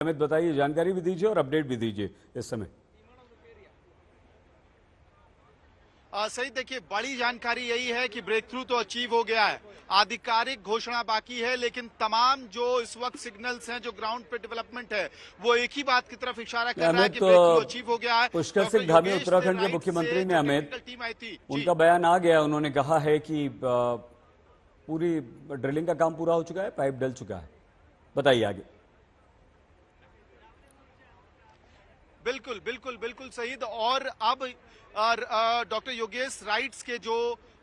अमित बताइए, जानकारी भी दीजिए और अपडेट भी दीजिए इस समय। सही, देखिए बड़ी जानकारी यही है कि ब्रेक थ्रू तो अचीव हो गया है, आधिकारिक घोषणा बाकी है, लेकिन तमाम जो इस वक्त सिग्नल्स हैं, जो ग्राउंड पे डेवलपमेंट है, वो एक ही बात की तरफ इशारा कर रहा है अमित, कि ब्रेक थ्रू अचीव हो गया है। पुष्कर डॉक्टर सिंह धामी योगेश उत्तराखंड के राइट मुख्यमंत्री से ने, जो अमित, टेक्निकल टीम आई थी, उनका बयान आ गया। उन्होंने कहा है कि पूरी ड्रिलिंग का काम पूरा हो चुका है, पाइप डल चुका है। बताइए आगे। बिल्कुल बिल्कुल बिल्कुल सही। और अब डॉक्टर योगेश राइट्स के जो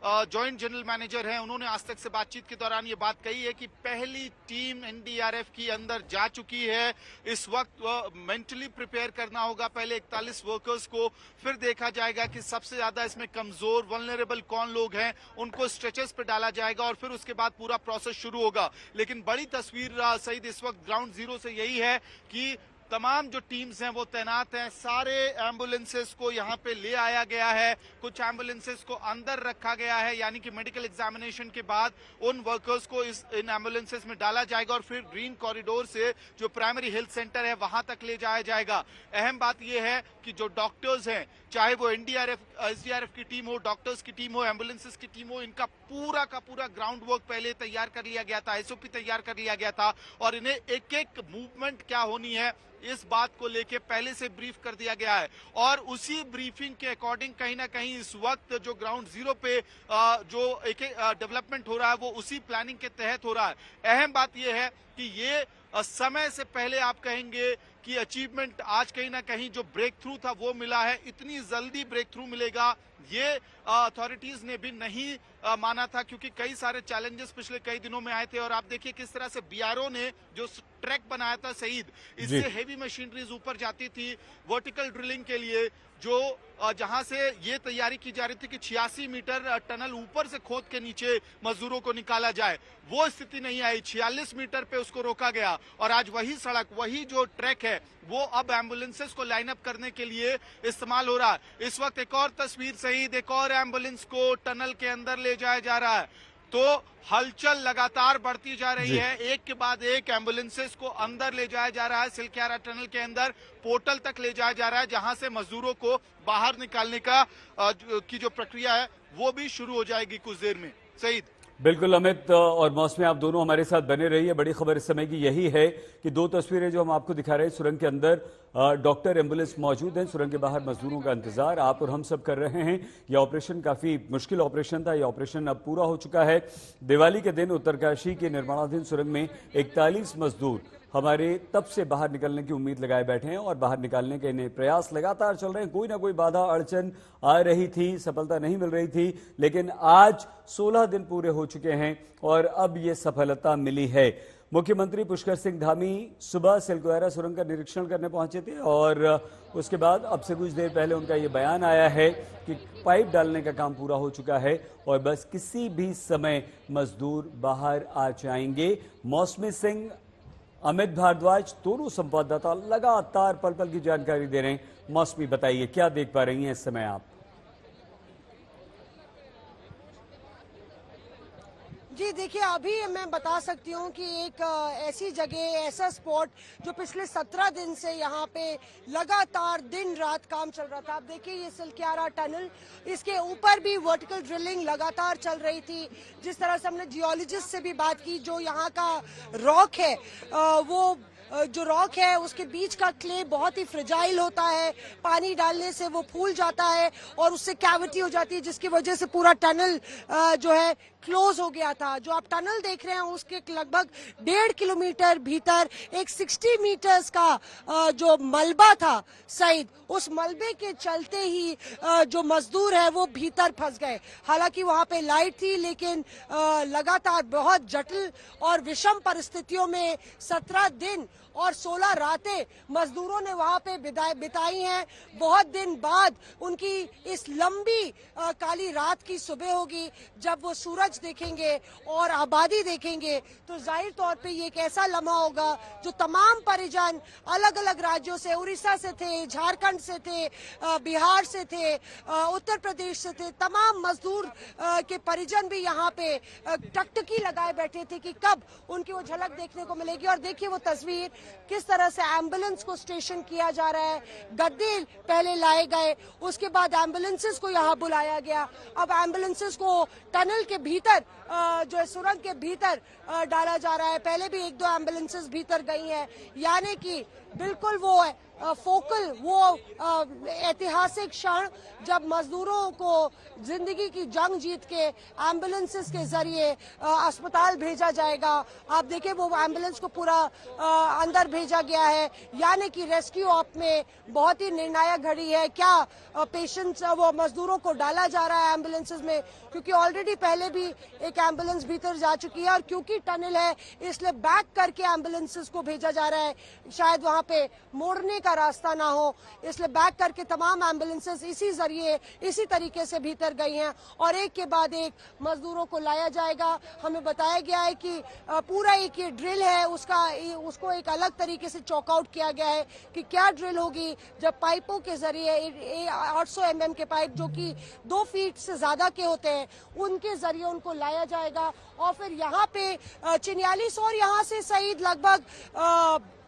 जॉइंट जनरल मैनेजर हैं, उन्होंने आज तक से बातचीत के दौरान ये बात कही है कि पहली टीम एनडीआरएफ की अंदर जा चुकी है। इस वक्त मेंटली प्रिपेयर करना होगा पहले 41 वर्कर्स को, फिर देखा जाएगा कि सबसे ज्यादा इसमें कमजोर वल्नरेबल कौन लोग हैं, उनको स्ट्रेचर्स पे डाला जाएगा और फिर उसके बाद पूरा प्रोसेस शुरू होगा। लेकिन बड़ी तस्वीर सईद इस वक्त ग्राउंड जीरो से यही है कि तमाम जो टीम्स हैं वो तैनात हैं, सारे एम्बुलेंसेस को यहाँ पे ले आया गया है, कुछ एम्बुलेंसेस को अंदर रखा गया है, यानी कि मेडिकल एग्जामिनेशन के बाद उन वर्कर्स को इन एम्बुलेंसेस में डाला जाएगा और फिर ग्रीन कॉरिडोर से जो प्राइमरी हेल्थ सेंटर है वहां तक ले जाया जाएगा। अहम बात यह है कि जो डॉक्टर्स हैं, चाहे वो एनडीआरएफ एसडीआरएफ की टीम हो, डॉक्टर्स की टीम हो, एम्बुलेंसेस की टीम हो, इनका पूरा का पूरा ग्राउंड वर्क पहले तैयार कर लिया गया था, एसओपी तैयार कर लिया गया था और इन्हें एक एक मूवमेंट क्या होनी है इस बात को लेके पहले से ब्रीफ कर दिया गया है। और उसी ब्रीफिंग के अकॉर्डिंग कहीं ना कहीं इस वक्त जो ग्राउंड जीरो पे जो एक डेवलपमेंट हो रहा है वो उसी प्लानिंग के तहत हो रहा है। अहम बात यह है कि ये समय से पहले आप कहेंगे कि अचीवमेंट आज कहीं ना कहीं जो ब्रेक थ्रू था वो मिला है। इतनी जल्दी ब्रेक थ्रू मिलेगा ये अथॉरिटीज ने भी नहीं माना था, क्योंकि कई सारे चैलेंजेस पिछले कई दिनों में आए थे। और आप देखिए किस तरह से बीआरओ ने जो ट्रैक बनाया था शहीद, इससे हेवी मशीनरीज ऊपर जाती थी वर्टिकल ड्रिलिंग के लिए, जो जहां से ये तैयारी की जा रही थी कि 86 मीटर टनल ऊपर से खोद के नीचे मजदूरों को निकाला जाए, वो स्थिति नहीं आई। 46 मीटर पे उसको रोका गया और आज वही सड़क, वही जो ट्रैक है वो अब एम्बुलेंसेस को लाइन अप करने के लिए इस्तेमाल हो रहा है। इस वक्त एक और तस्वीर शहीद, एक और एम्बुलेंस को टनल के अंदर ले जाया जा रहा है, तो हलचल लगातार बढ़ती जा रही है। एक के बाद एक एम्बुलेंसेस को अंदर ले जाया जा रहा है, सिलक्यारा टनल के अंदर पोर्टल तक ले जाया जा रहा है, जहां से मजदूरों को बाहर निकालने का की जो प्रक्रिया है वो भी शुरू हो जाएगी कुछ देर में। सईद। बिल्कुल अमित और मौसमी, आप दोनों हमारे साथ बने रहिए। बड़ी खबर इस समय की यही है कि दो तस्वीरें जो हम आपको दिखा रहे हैं, सुरंग के अंदर डॉक्टर एम्बुलेंस मौजूद हैं, सुरंग के बाहर मजदूरों का इंतजार आप और हम सब कर रहे हैं। यह ऑपरेशन काफी मुश्किल ऑपरेशन था, यह ऑपरेशन अब पूरा हो चुका है। दिवाली के दिन उत्तरकाशी के निर्माणाधीन सुरंग में 41 मजदूर हमारे तब से बाहर निकलने की उम्मीद लगाए बैठे हैं और बाहर निकालने के इन्हें प्रयास लगातार चल रहे हैं। कोई ना कोई बाधा अड़चन आ रही थी, सफलता नहीं मिल रही थी, लेकिन आज 16 दिन पूरे हो चुके हैं और अब ये सफलता मिली है। मुख्यमंत्री पुष्कर सिंह धामी सुबह सिलक्यारा सुरंग का निरीक्षण करने पहुंचे थे और उसके बाद अब से कुछ देर पहले उनका ये बयान आया है कि पाइप डालने का काम पूरा हो चुका है और बस किसी भी समय मजदूर बाहर आ जाएंगे। मौसमी सिंह, अमित भारद्वाज, दोनों संवाददाता लगातार पल पल की जानकारी दे रहे हैं। मौसमी, बताइए क्या देख पा रही हैं इस समय आप? जी देखिए, अभी मैं बता सकती हूँ कि एक ऐसी जगह, ऐसा स्पॉट जो पिछले 17 दिन से यहाँ पे लगातार दिन रात काम चल रहा था। आप देखिए ये सिलक्यारा टनल, इसके ऊपर भी वर्टिकल ड्रिलिंग लगातार चल रही थी। जिस तरह से हमने जियोलॉजिस्ट से भी बात की, जो यहाँ का रॉक है वो जो रॉक है उसके बीच का क्ले बहुत ही फ्रेजाइल होता है, पानी डालने से वो फूल जाता है और उससे कैविटी हो जाती है, जिसकी वजह से पूरा टनल जो है क्लोज हो गया था। जो आप टनल देख रहे हैं उसके लगभग 1.5 किलोमीटर भीतर एक 60 मीटर्स का जो मलबा था सईद, उस मलबे के चलते ही जो मजदूर है वो भीतर फंस गए। हालांकि वहां पे लाइट थी, लेकिन लगातार बहुत जटिल और विषम परिस्थितियों में 17 दिन और 16 रातें मजदूरों ने वहां पे बिताई हैं। बहुत दिन बाद उनकी इस लंबी काली रात की सुबह होगी, जब वो सूरज देखेंगे और आबादी देखेंगे, तो जाहिर तौर पे ये एक ऐसा लम्हा होगा जो तमाम परिजन अलग अलग राज्यों से, उड़ीसा से थे, झारखंड से थे, बिहार से थे, उत्तर प्रदेश से थे, तमाम मजदूर के परिजन भी यहाँ पे टकटकी लगाए बैठे थे कि कब उनकी वो झलक देखने को मिलेगी। और देखिए वो तस्वीर किस तरह से एम्बुलेंस को स्टेशन किया जा रहा है, गद्दे पहले लाए गए, उसके बाद एम्बुलेंसेस को यहाँ बुलाया गया। अब एम्बुलेंसेस को टनल के भीतर जो है सुरंग के भीतर डाला जा रहा है। पहले भी 1-2 एम्बुलेंसेस भीतर गई हैं, यानी कि बिल्कुल वो फोकल, वो ऐतिहासिक क्षण जब मजदूरों को जिंदगी की जंग जीत के एम्बुलेंसेस के जरिए अस्पताल भेजा जाएगा। आप देखिए वो एम्बुलेंस को पूरा अंदर भेजा गया है, यानी कि रेस्क्यू ऑप में बहुत ही निर्णायक घड़ी है। क्या पेशेंट्स वो मजदूरों को डाला जा रहा है एम्बुलेंसेस में, क्योंकि ऑलरेडी पहले भी एक एम्बुलेंस भीतर जा चुकी है और क्योंकि टनल है इसलिए बैक करके एम्बुलेंसेस को भेजा जा रहा है। शायद वहां पे मोड़ने का रास्ता ना हो, इसलिए बैक करके तमाम एम्बुलेंसेस इसी जरिए इसी तरीके से भीतर गई हैं और एक के बाद एक मजदूरों को लाया जाएगा। हमें बताया गया है कि पूरा एक ये ड्रिल है, उसको एक अलग तरीके से चॉकआउट किया गया है कि क्या ड्रिल होगी जब पाइपों के जरिए 800 mm के पाइप जो कि 2 फीट से ज्यादा के होते हैं उनके जरिए उनको लाया जाएगा और फिर यहाँ पे चिन्यालीस और यहाँ से शहीद लगभग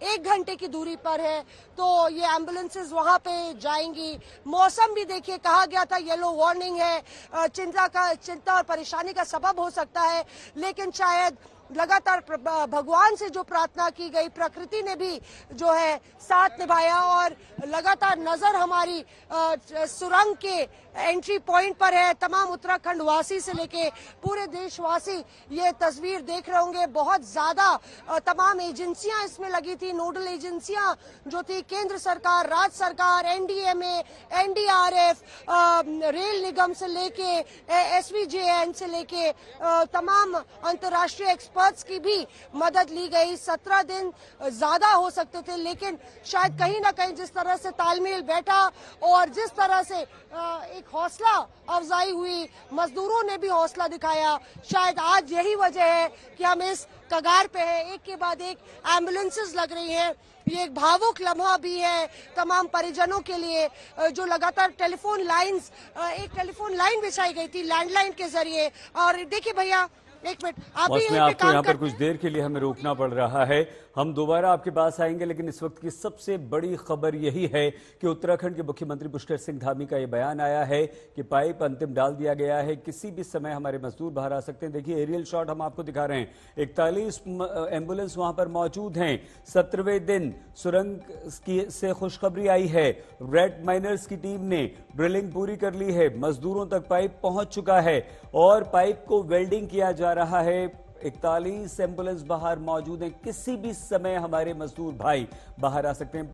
1 घंटे की दूरी पर है, तो ये एम्बुलेंसेस वहां पे जाएंगी। मौसम भी देखिए, कहा गया था येलो वार्निंग है, चिंता और परेशानी का सबब हो सकता है, लेकिन शायद लगातार भगवान से जो प्रार्थना की गई, प्रकृति ने भी जो है साथ निभाया और लगातार नजर हमारी सुरंग के एंट्री पॉइंट पर है। तमाम उत्तराखंड वासी से लेके पूरे देशवासी ये तस्वीर देख रहे होंगे। बहुत ज्यादा तमाम एजेंसियां इसमें लगी थी, नोडल एजेंसियां जो थी केंद्र सरकार, राज्य सरकार, एनडीएमए, एनडीआरएफ, रेल निगम से लेके एसवीजेएन से लेके तमाम अंतर्राष्ट्रीय एक्सपर्ट्स की भी मदद ली गई। 17 दिन ज्यादा हो सकते थे, लेकिन शायद कहीं ना कहीं जिस तरह से तालमेल बैठा और जिस तरह से एक हौसला अफजाई हुई, मजदूरों ने भी हौसला दिखाया, शायद आज यही वजह है कि हम इस कगार पे हैं। एक के बाद एक एम्बुलेंसेस लग रही हैं। ये एक भावुक लम्हा भी है तमाम परिजनों के लिए जो लगातार टेलीफोन लाइंस, एक टेलीफोन लाइन बिछाई गई थी लैंडलाइन के जरिए। और देखिए भैया, एक मिनट, आप भी आपको यहाँ पर कुछ देर के लिए हमें रोकना पड़ रहा है, हम दोबारा आपके पास आएंगे, लेकिन इस वक्त की सबसे बड़ी खबर यही है कि उत्तराखंड के मुख्यमंत्री पुष्कर सिंह धामी का ये बयान आया है कि पाइप अंतिम डाल दिया गया है, किसी भी समय हमारे मजदूर बाहर आ सकते हैं। देखिए एरियल शॉट हम आपको दिखा रहे हैं, 41 एम्बुलेंस वहां पर मौजूद हैं। 17वें दिन सुरंग से खुशखबरी आई है, रेड माइनर्स की टीम ने ड्रिलिंग पूरी कर ली है, मजदूरों तक पाइप पहुंच चुका है और पाइप को वेल्डिंग किया जा रहा है। 41 एम्बुलेंस बाहर मौजूद हैं, किसी भी समय हमारे मजदूर भाई बाहर आ सकते हैं।